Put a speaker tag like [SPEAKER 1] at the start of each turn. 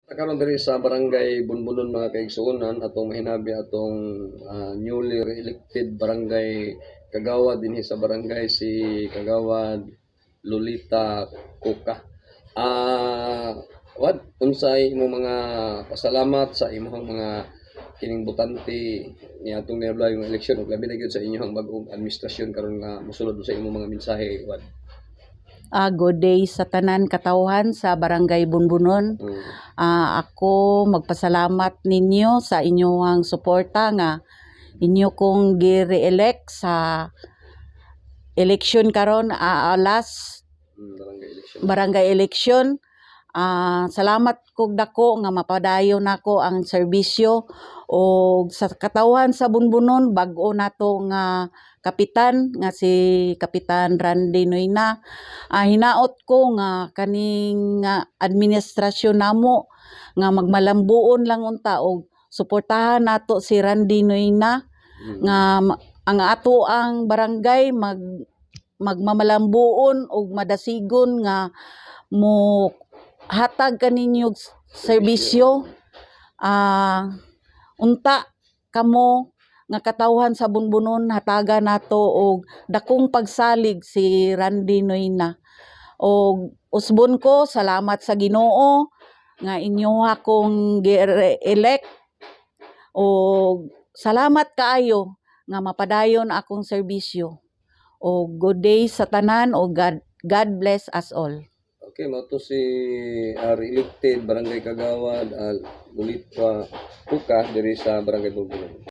[SPEAKER 1] Karon diri sa barangay Bunbunon mga kaigsuonan atong mahinabi atong newly re-elected barangay kagawad dinhi sa barangay si Kagawad Lolita Coca. What unsay imong mga pasalamat sa imong mga kining botante ni atong niabla yung eleksyon ug labi na gyud sa inyong bag-ong administrasyon karon nga mosulod sa imong mga mensahe Wad.
[SPEAKER 2] Good day sa tanan katawhan sa Barangay Bunbunon. Ako magpasalamat ninyo sa inyong suporta nga inyo kong gi-re-elect sa election karon last barangay election. Salamat kog dako nga mapadayon nako ang serbisyo o sa katawhan sa Bunbunon bag-o nato nga kapitan nga si Kapitan Randy Noyna. Hinaot ko nga kaning administrasyon namo nga magmalambuon lang unta og suportahan nato si Randy Noyna nga ang ato ang barangay magmamalambuon og madasigon nga mo hatag kaninyo serbisyo. Unta kamo nga katawhan sa Bunbunon hataga nato og dakong pagsalig si Randy Noyna. Og usbon ko salamat sa Ginoo nga inyo akong gi-elect og salamat kaayo nga mapadayon akong serbisyo. Og good day sa tanan og God bless us all.
[SPEAKER 1] Okay, mao to si re-elected barangay kagawad Lolita Coca diri sa barangay Bunbunon.